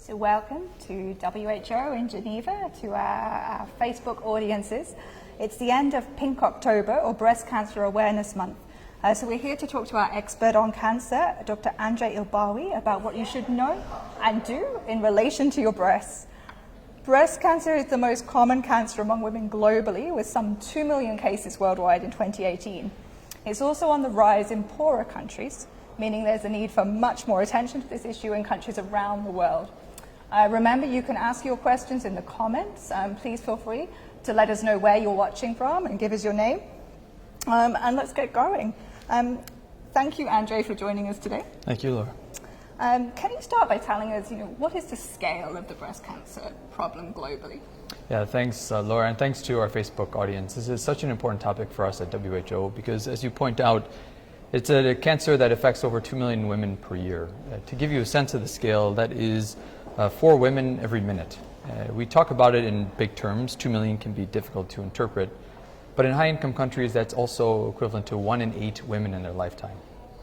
So welcome to WHO in Geneva, to our Facebook audiences. It's the end of Pink October, or Breast Cancer Awareness Month. So we're here to talk to our expert on cancer, Dr. Andre Ilbawi, about what you should know and do in relation to your breasts. Breast cancer is the most common cancer among women globally, with some 2 million cases worldwide in 2018. It's also on the rise in poorer countries, meaning there's a need for much more attention to this issue in countries around the world. Remember, you can ask your questions in the comments. Please feel free to let us know where you're watching from and give us your name. And let's get going. Thank you, Andre, for joining us today. Thank you, Laura. Can you start by telling us, what is the scale of the breast cancer problem globally? Yeah, thanks, Laura, and thanks to our Facebook audience. This is such an important topic for us at WHO because, as you point out, it's a cancer that affects over 2 million women per year. To give you a sense of the scale, that is 4 women every minute. We talk about it in big terms. 2 million can be difficult to interpret, but in high-income countries, that's also equivalent to 1 in 8 women in their lifetime.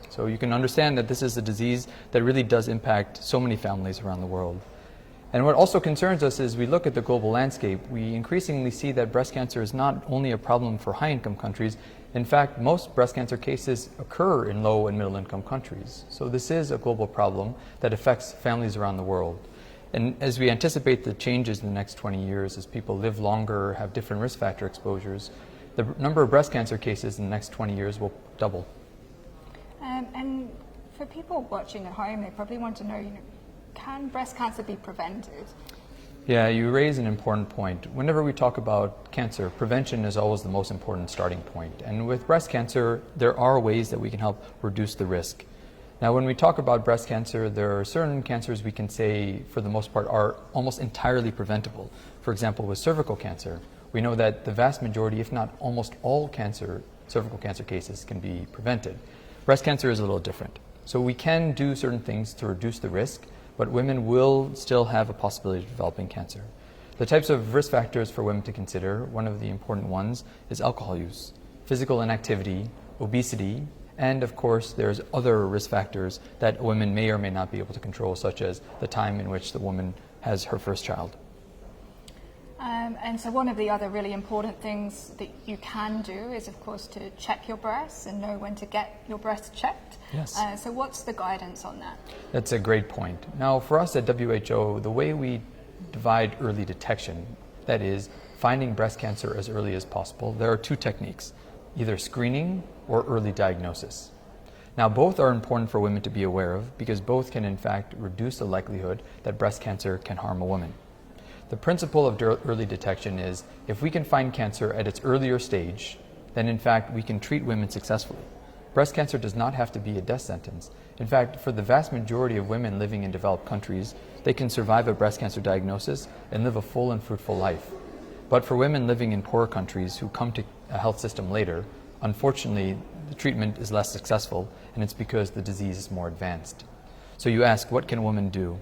So you can understand that this is a disease that really does impact so many families around the world. And what also concerns us is we look at the global landscape, we increasingly see that breast cancer is not only a problem for high-income countries. In fact, most breast cancer cases occur in low and middle-income countries. So this is a global problem that affects families around the world. And as we anticipate the changes in the next 20 years, as people live longer, have different risk factor exposures, the number of breast cancer cases in the next 20 years will double. And for people watching at home, they probably want to know, can breast cancer be prevented? Yeah, you raise an important point. Whenever we talk about cancer, prevention is always the most important starting point. And with breast cancer, there are ways that we can help reduce the risk. Now, when we talk about breast cancer, there are certain cancers we can say, for the most part, are almost entirely preventable. For example, with cervical cancer, we know that the vast majority, if not almost all cervical cancer cases can be prevented. Breast cancer is a little different. So we can do certain things to reduce the risk, but women will still have a possibility of developing cancer. The types of risk factors for women to consider, one of the important ones is alcohol use, physical inactivity, obesity, and of course there's other risk factors that women may or may not be able to control, such as the time in which the woman has her first child. And so one of the other really important things that you can do is, of course, to check your breasts and know when to get your breasts checked. Yes. So what's the guidance on that? That's a great point. Now, for us at WHO, the way we divide early detection, that is, finding breast cancer as early as possible, there are 2 techniques, either screening or early diagnosis. Now, both are important for women to be aware of because both can, in fact, reduce the likelihood that breast cancer can harm a woman. The principle of early detection is if we can find cancer at its earlier stage, then in fact we can treat women successfully. Breast cancer does not have to be a death sentence. In fact, for the vast majority of women living in developed countries, they can survive a breast cancer diagnosis and live a full and fruitful life. But for women living in poorer countries who come to a health system later, unfortunately the treatment is less successful, and it's because the disease is more advanced. So you ask, what can a woman do?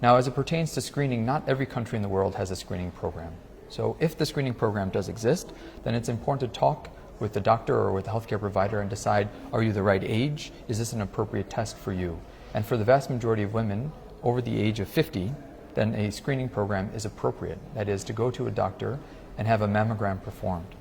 Now, as it pertains to screening, not every country in the world has a screening program. So if the screening program does exist, then it's important to talk with the doctor or with the healthcare provider and decide, are you the right age? Is this an appropriate test for you? And for the vast majority of women over the age of 50, then a screening program is appropriate. That is, to go to a doctor and have a mammogram performed.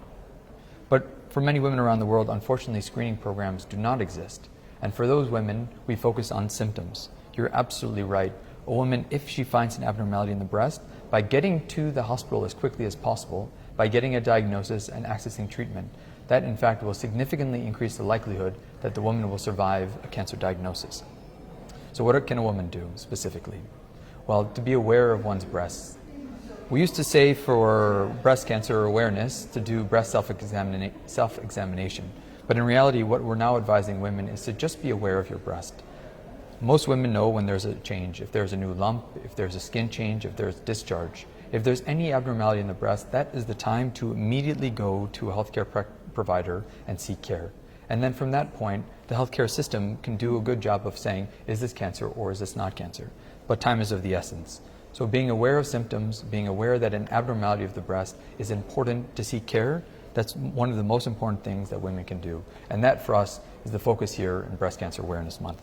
But for many women around the world, unfortunately, screening programs do not exist. And for those women, we focus on symptoms. You're absolutely right. A woman, if she finds an abnormality in the breast, by getting to the hospital as quickly as possible, by getting a diagnosis and accessing treatment, that in fact will significantly increase the likelihood that the woman will survive a cancer diagnosis. So what can a woman do specifically? Well, to be aware of one's breasts. We used to say for breast cancer awareness to do breast self-examination, but in reality what we're now advising women is to just be aware of your breast. Most women know when there's a change, if there's a new lump, if there's a skin change, if there's discharge. If there's any abnormality in the breast, that is the time to immediately go to a healthcare provider and seek care. And then from that point, the healthcare system can do a good job of saying, is this cancer or is this not cancer? But time is of the essence. So being aware of symptoms, being aware that an abnormality of the breast is important to seek care, that's one of the most important things that women can do. And that for us is the focus here in Breast Cancer Awareness Month.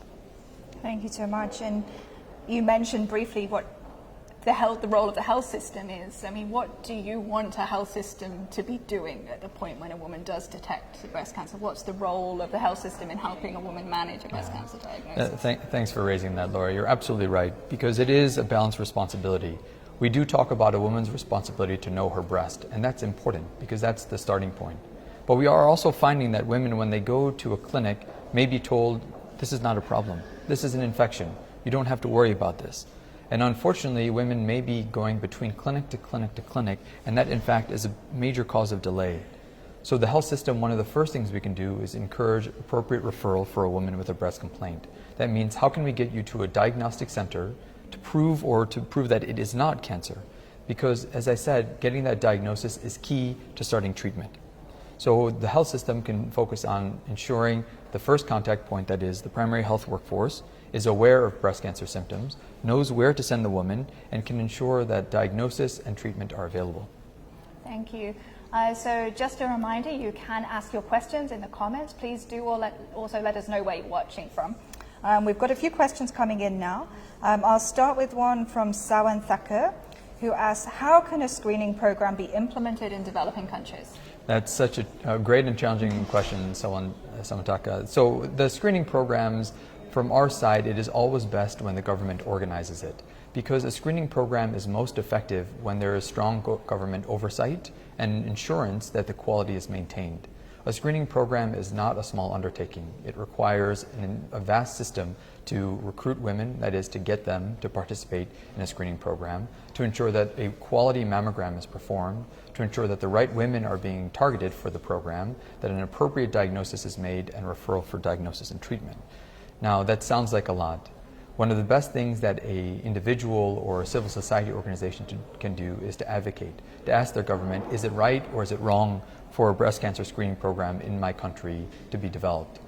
Thank you so much. And you mentioned briefly what the role of the health system is. I mean, what do you want a health system to be doing at the point when a woman does detect breast cancer? What's the role of the health system in helping a woman manage a breast cancer diagnosis? Thanks for raising that, Laura. You're absolutely right, because it is a balanced responsibility. We do talk about a woman's responsibility to know her breast, and that's important because that's the starting point. But we are also finding that women, when they go to a clinic, may be told, this is not a problem. This is an infection. You don't have to worry about this. And unfortunately, women may be going between clinic to clinic to clinic, and that in fact is a major cause of delay. So the health system, one of the first things we can do is encourage appropriate referral for a woman with a breast complaint. That means, how can we get you to a diagnostic center to prove that it is not cancer? Because, as I said, getting that diagnosis is key to starting treatment. So the health system can focus on ensuring the first contact point, that is the primary health workforce, is aware of breast cancer symptoms, knows where to send the woman, and can ensure that diagnosis and treatment are available. Thank you. So just a reminder, you can ask your questions in the comments. Please do also let us know where you're watching from. We've got a few questions coming in now. I'll start with one from Sawan Thakur, who asks, how can a screening program be implemented in developing countries? That's such a great and challenging question, Samantaka. So the screening programs, from our side, it is always best when the government organizes it, because a screening program is most effective when there is strong government oversight and assurance that the quality is maintained. A screening program is not a small undertaking. It requires a vast system to recruit women, that is, to get them to participate in a screening program, to ensure that a quality mammogram is performed, to ensure that the right women are being targeted for the program, that an appropriate diagnosis is made, and referral for diagnosis and treatment. Now, that sounds like a lot. One of the best things that an individual or a civil society organization can do is to advocate, to ask their government, is it right or is it wrong for a breast cancer screening program in my country to be developed?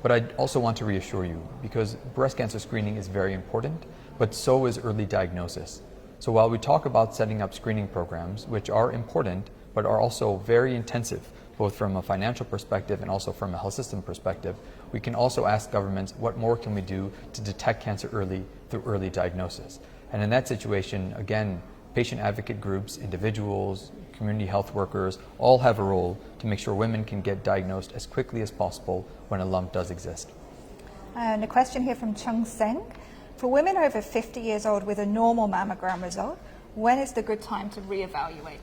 But I also want to reassure you, because breast cancer screening is very important, but so is early diagnosis. So while we talk about setting up screening programs, which are important, but are also very intensive, both from a financial perspective and also from a health system perspective, we can also ask governments, what more can we do to detect cancer early through early diagnosis? And in that situation, again, patient advocate groups, individuals, community health workers, all have a role to make sure women can get diagnosed as quickly as possible when a lump does exist. And a question here from Chung Seng. For women over 50 years old with a normal mammogram result, when is the good time to reevaluate?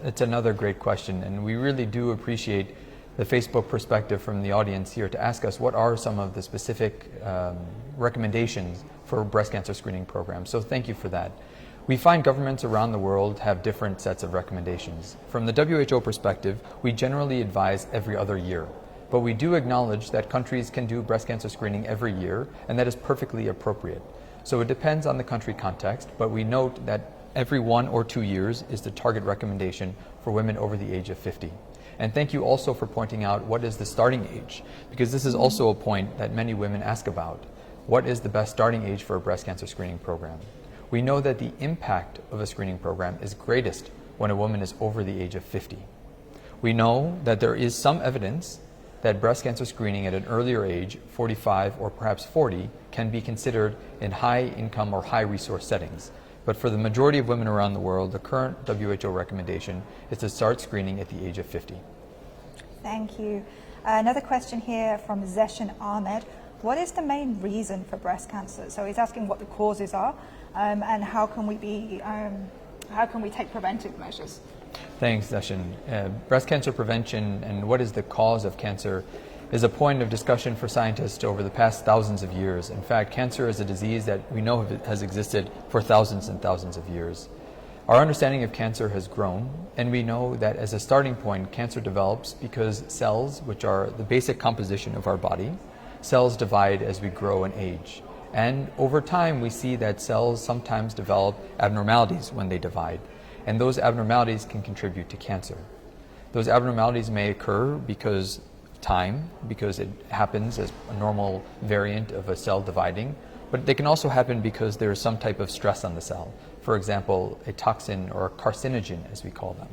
It's another great question, and we really do appreciate the Facebook perspective from the audience here to ask us what are some of the specific recommendations for breast cancer screening programs. So thank you for that. We find governments around the world have different sets of recommendations. From the WHO perspective, we generally advise every other year. But we do acknowledge that countries can do breast cancer screening every year, and that is perfectly appropriate. So it depends on the country context, but we note that every 1 or 2 years is the target recommendation for women over the age of 50. And thank you also for pointing out what is the starting age, because this is also a point that many women ask about. What is the best starting age for a breast cancer screening program? We know that the impact of a screening program is greatest when a woman is over the age of 50. We know that there is some evidence that breast cancer screening at an earlier age, 45 or perhaps 40, can be considered in high income or high resource settings. But for the majority of women around the world, the current WHO recommendation is to start screening at the age of 50. Thank you. Another question here from Zeshan Ahmed. What is the main reason for breast cancer? So he's asking what the causes are and how can we take preventive measures? Thanks, Zeshan. Breast cancer prevention and what is the cause of cancer is a point of discussion for scientists over the past thousands of years. In fact, cancer is a disease that we know has existed for thousands and thousands of years. Our understanding of cancer has grown, and we know that as a starting point, cancer develops because cells, which are the basic composition of our body, cells divide as we grow and age. And over time, we see that cells sometimes develop abnormalities when they divide, and those abnormalities can contribute to cancer. Those abnormalities may occur because it happens as a normal variant of a cell dividing, but they can also happen because there is some type of stress on the cell. For example, a toxin or a carcinogen, as we call them.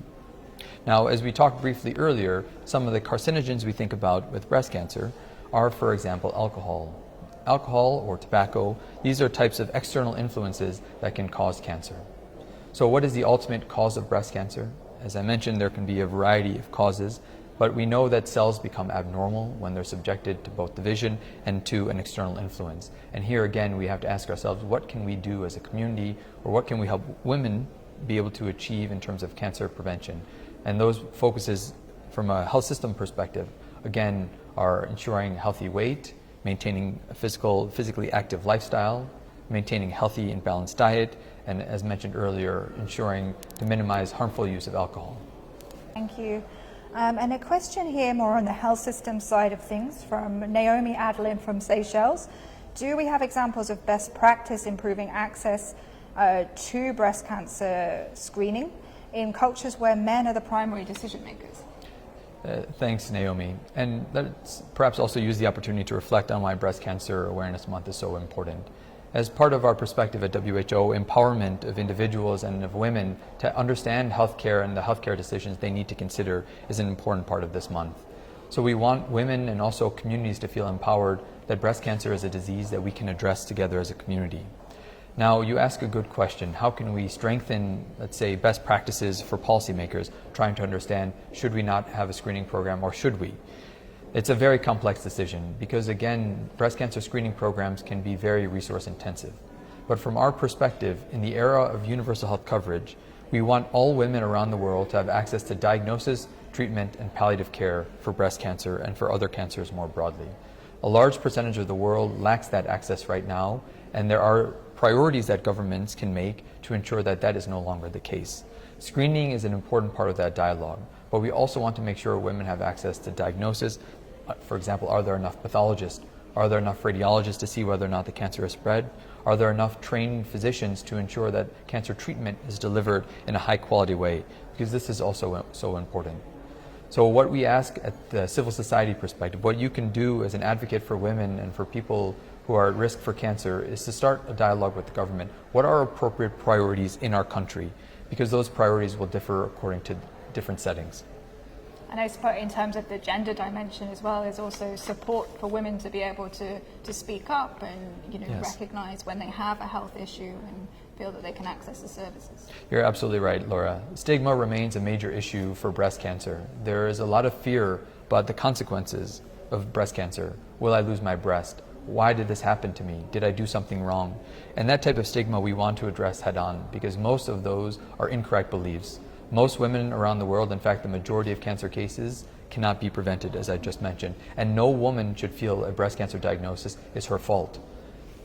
Now, as we talked briefly earlier, some of the carcinogens we think about with breast cancer are, for example, alcohol, alcohol or tobacco. These are types of external influences that can cause cancer. So what is the ultimate cause of breast cancer? As I mentioned, there can be a variety of causes, but we know that cells become abnormal when they're subjected to both division and to an external influence. And here again, we have to ask ourselves, what can we do as a community, or what can we help women be able to achieve in terms of cancer prevention? And those focuses from a health system perspective, again, are ensuring healthy weight, maintaining a physically active lifestyle, maintaining healthy and balanced diet, and as mentioned earlier, ensuring to minimize harmful use of alcohol. Thank you. And a question here more on the health system side of things from Naomi Adeline from Seychelles. Do we have examples of best practice improving access to breast cancer screening in cultures where men are the primary decision makers? Thanks, Naomi. And let's perhaps also use the opportunity to reflect on why Breast Cancer Awareness Month is so important. As part of our perspective at WHO, empowerment of individuals and of women to understand healthcare and the healthcare decisions they need to consider is an important part of this month. So we want women and also communities to feel empowered that breast cancer is a disease that we can address together as a community. Now, you ask a good question. How can we strengthen, let's say, best practices for policymakers trying to understand, should we not have a screening program or should we? It's a very complex decision because, again, breast cancer screening programs can be very resource intensive. But from our perspective, in the era of universal health coverage, we want all women around the world to have access to diagnosis, treatment, and palliative care for breast cancer and for other cancers more broadly. A large percentage of the world lacks that access right now, and there are priorities that governments can make to ensure that that is no longer the case. Screening is an important part of that dialogue, but we also want to make sure women have access to diagnosis. For example, are there enough pathologists? Are there enough radiologists to see whether or not the cancer is spread? Are there enough trained physicians to ensure that cancer treatment is delivered in a high quality way? Because this is also so important. So what we ask at the civil society perspective, what you can do as an advocate for women and for people who are at risk for cancer, is to start a dialogue with the government. What are appropriate priorities in our country? Because those priorities will differ according to different settings. And I suppose in terms of the gender dimension as well, is also support for women to be able to speak up and Yes. recognize when they have a health issue and feel that they can access the services. You're absolutely right, Laura. Stigma remains a major issue for breast cancer. There is a lot of fear about the consequences of breast cancer. Will I lose my breast? Why did this happen to me? Did I do something wrong? And that type of stigma we want to address head on, because most of those are incorrect beliefs. Most women around the world, in fact the majority of cancer cases, cannot be prevented, as I just mentioned. And no woman should feel a breast cancer diagnosis is her fault.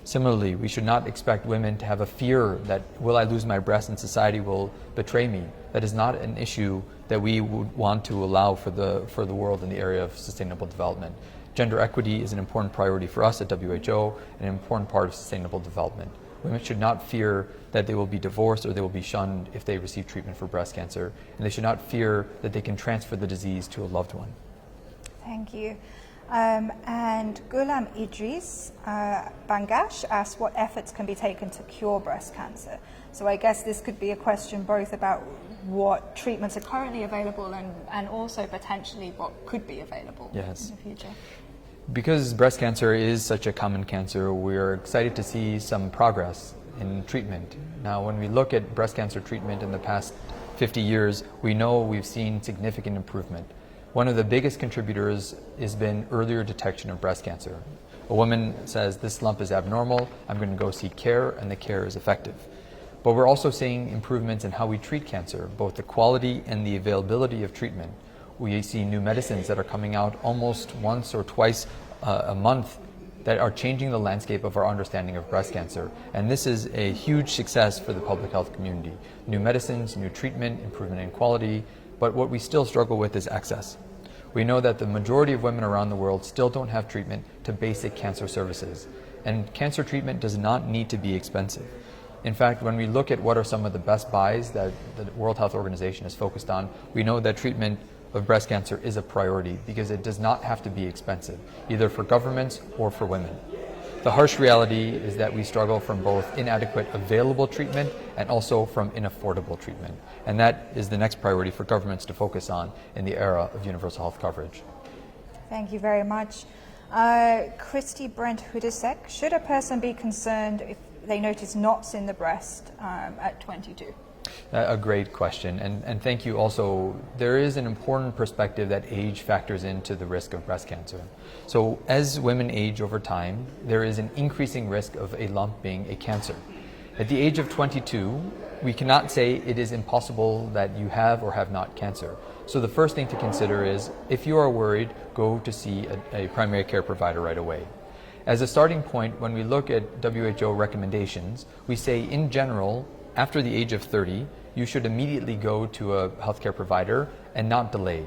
Similarly, we should not expect women to have a fear that, will I lose my breast and society will betray me? That is not an issue that we would want to allow for the world in the area of sustainable development. Gender equity is an important priority for us at WHO and an important part of sustainable development. Women should not fear that they will be divorced or they will be shunned if they receive treatment for breast cancer, and they should not fear that they can transfer the disease to a loved one. Thank you. And Gulam Idris Bangash asked what efforts can be taken to cure breast cancer. So I guess this could be a question both about what treatments are currently available and also potentially what could be available in the future. Because breast cancer is such a common cancer, we're excited to see some progress in treatment. Now, when we look at breast cancer treatment in the past 50 years, we know we've seen significant improvement. One of the biggest contributors has been earlier detection of breast cancer. A woman says, this lump is abnormal, I'm going to go seek care, and the care is effective. But we're also seeing improvements in how we treat cancer, both the quality and the availability of treatment. We see new medicines that are coming out almost once or twice a month that are changing the landscape of our understanding of breast cancer. And this is a huge success for the public health community. New medicines, new treatment, improvement in quality, but what we still struggle with is access. We know that the majority of women around the world still don't have treatment to basic cancer services. And cancer treatment does not need to be expensive. In fact, when we look at what are some of the best buys that the World Health Organization is focused on, we know that treatment of breast cancer is a priority because it does not have to be expensive, either for governments or for women. The harsh reality is that we struggle from both inadequate available treatment and also from inaffordable treatment. And that is the next priority for governments to focus on in the era of universal health coverage. Thank you very much. Christy Brent Hudasek, should a person be concerned if they notice knots in the breast at 22? A great question, and thank you also. There is an important perspective that age factors into the risk of breast cancer. So as women age over time, there is an increasing risk of a lump being a cancer. At the age of 22, we cannot say it is impossible that you have or have not cancer. So the first thing to consider is, if you are worried, go to see a primary care provider right away. As a starting point, when we look at WHO recommendations, we say in general, after the age of 30, you should immediately go to a healthcare provider and not delay.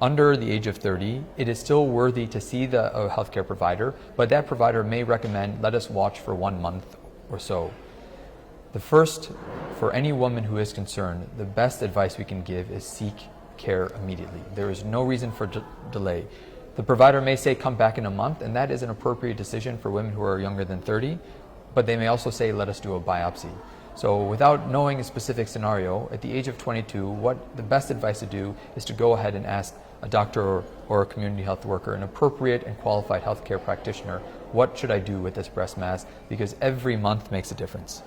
Under the age of 30, it is still worthy to see the healthcare provider, but that provider may recommend, let us watch for 1 month or so. The first, for any woman who is concerned, the best advice we can give is seek care immediately. There is no reason for delay. The provider may say come back in a month, and that is an appropriate decision for women who are younger than 30, but they may also say let us do a biopsy. So without knowing a specific scenario, at the age of 22, what the best advice to do is to go ahead and ask a doctor or a community health worker, an appropriate and qualified healthcare practitioner, what should I do with this breast mass? Because every month makes a difference.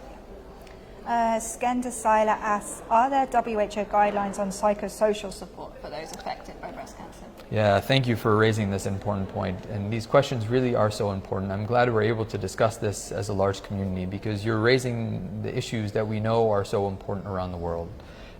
Skender Seiler asks, are there WHO guidelines on psychosocial support for those affected by breast cancer? Yeah, thank you for raising this important point. And these questions really are so important. I'm glad we're able to discuss this as a large community, because you're raising the issues that we know are so important around the world.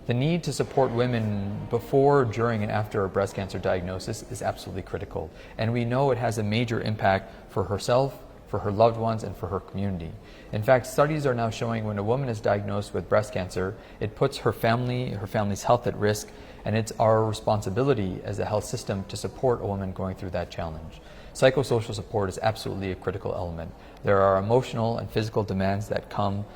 The need to support women before, during, and after a breast cancer diagnosis is absolutely critical. And we know it has a major impact for herself, for her loved ones, and for her community. In fact, studies are now showing when a woman is diagnosed with breast cancer, it puts her family's health at risk, and it's our responsibility as a health system to support a woman going through that challenge. Psychosocial support is absolutely a critical element. There are emotional and physical demands that come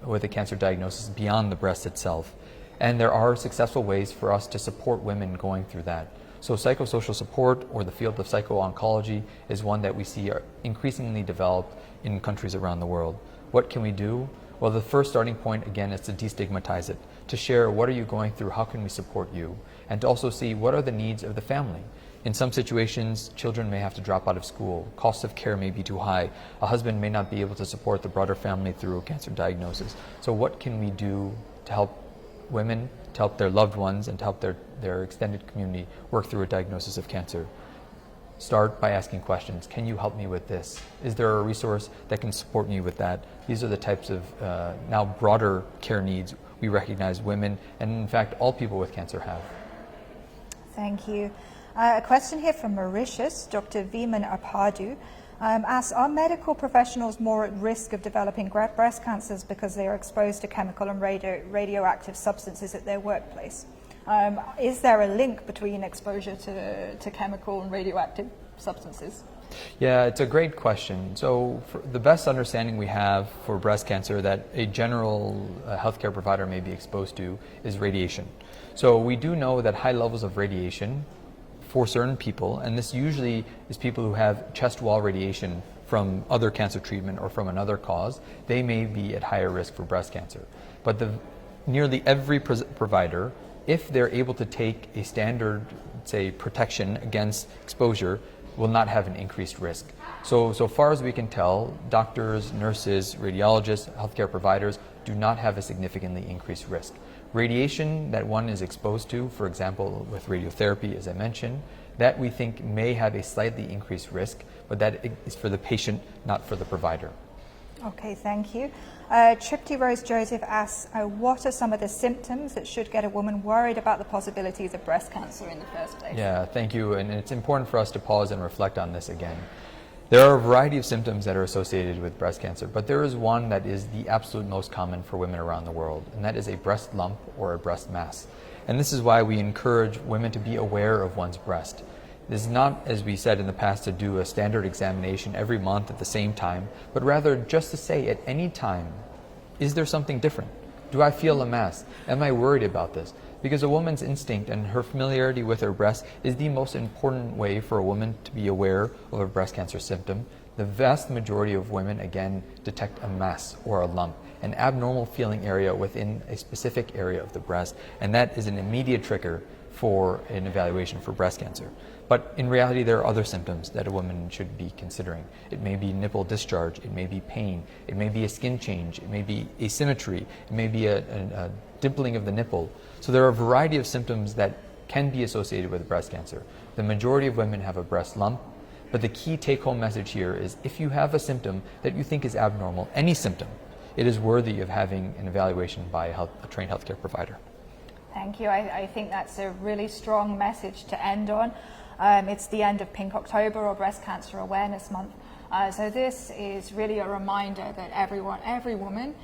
with a cancer diagnosis beyond the breast itself. And there are successful ways for us to support women going through that. So psychosocial support, or the field of psycho-oncology, is one that we see are increasingly developed in countries around the world. What can we do? Well, the first starting point, again, is to destigmatize it, to share what are you going through, how can we support you, and to also see what are the needs of the family. In some situations, children may have to drop out of school, costs of care may be too high, a husband may not be able to support the broader family through a cancer diagnosis. So what can we do to help women, to help their loved ones, and to help their extended community work through a diagnosis of cancer? Start by asking questions. Can you help me with this? Is there a resource that can support me with that? These are the types of now broader care needs we recognize women, and in fact all people with cancer, have. Thank you. A question here from Mauritius, Dr. Viman Apadu asks, are medical professionals more at risk of developing breast cancers because they are exposed to chemical and radioactive substances at their workplace? Is there a link between exposure to chemical and radioactive substances? Yeah, it's a great question. So the best understanding we have for breast cancer that a general healthcare provider may be exposed to is radiation. So we do know that high levels of radiation for certain people, and this usually is people who have chest wall radiation from other cancer treatment or from another cause, they may be at higher risk for breast cancer. But nearly every provider, if they're able to take a standard, say, protection against exposure, will not have an increased risk. So far as we can tell, doctors, nurses, radiologists, healthcare providers do not have a significantly increased risk. Radiation that one is exposed to, for example, with radiotherapy, as I mentioned, that we think may have a slightly increased risk, but that is for the patient, not for the provider. Okay, thank you. Tripty Rose Joseph asks, what are some of the symptoms that should get a woman worried about the possibilities of breast cancer in the first place? Yeah, thank you. And it's important for us to pause and reflect on this again. There are a variety of symptoms that are associated with breast cancer, but there is one that is the absolute most common for women around the world, and that is a breast lump or a breast mass. And this is why we encourage women to be aware of one's breast. This is not, as we said in the past, to do a standard examination every month at the same time, but rather just to say at any time, is there something different? Do I feel a mass? Am I worried about this? Because a woman's instinct and her familiarity with her breast is the most important way for a woman to be aware of a breast cancer symptom. The vast majority of women, again, detect a mass or a lump, an abnormal feeling area within a specific area of the breast, and that is an immediate trigger for an evaluation for breast cancer. But in reality, there are other symptoms that a woman should be considering. It may be nipple discharge, it may be pain, it may be a skin change, it may be asymmetry, it may be a dimpling of the nipple. So there are a variety of symptoms that can be associated with breast cancer. The majority of women have a breast lump, but the key take-home message here is if you have a symptom that you think is abnormal, any symptom, it is worthy of having an evaluation by a trained healthcare provider. Thank you. I think that's a really strong message to end on. It's the end of Pink October or Breast Cancer Awareness Month. So this is really a reminder that every woman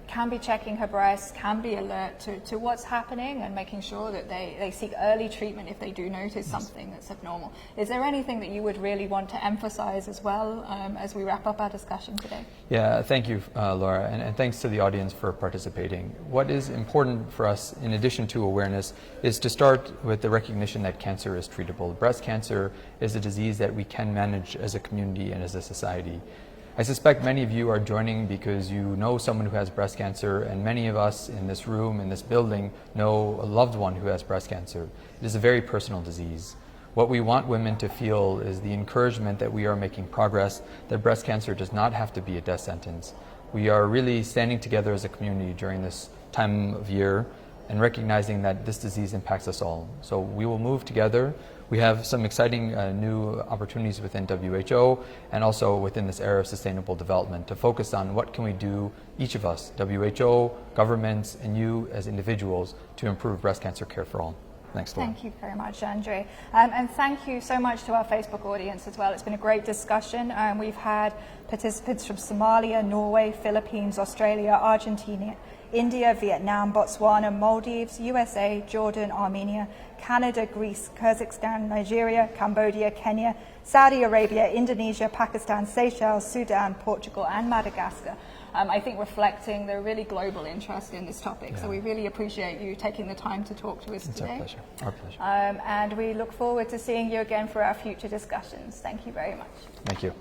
can be checking her breasts, can be alert to what's happening and making sure that they seek early treatment if they do notice something that's abnormal. Is there anything that you would really want to emphasize as well as we wrap up our discussion today? Yeah, thank you, Laura, and thanks to the audience for participating. What is important for us, in addition to awareness, is to start with the recognition that cancer is treatable. Breast cancer is a disease that we can manage as a community and as a society. I suspect many of you are joining because you know someone who has breast cancer, and many of us in this room, in this building, know a loved one who has breast cancer. It is a very personal disease. What we want women to feel is the encouragement that we are making progress, that breast cancer does not have to be a death sentence. We are really standing together as a community during this time of year and recognizing that this disease impacts us all. So we will move together. We have some exciting new opportunities within WHO and also within this era of sustainable development to focus on what can we do, each of us, WHO, governments, and you as individuals, to improve breast cancer care for all. Thanks, Laura. Thank you very much, Andre. And thank you so much to our Facebook audience as well. It's been a great discussion. We've had participants from Somalia, Norway, Philippines, Australia, Argentina, India, Vietnam, Botswana, Maldives, USA, Jordan, Armenia, Canada, Greece, Kazakhstan, Nigeria, Cambodia, Kenya, Saudi Arabia, Indonesia, Pakistan, Seychelles, Sudan, Portugal, and Madagascar. I think reflecting the really global interest in this topic. Yeah. So we really appreciate you taking the time to talk to us today. It's our pleasure. And we look forward to seeing you again for our future discussions. Thank you very much. Thank you.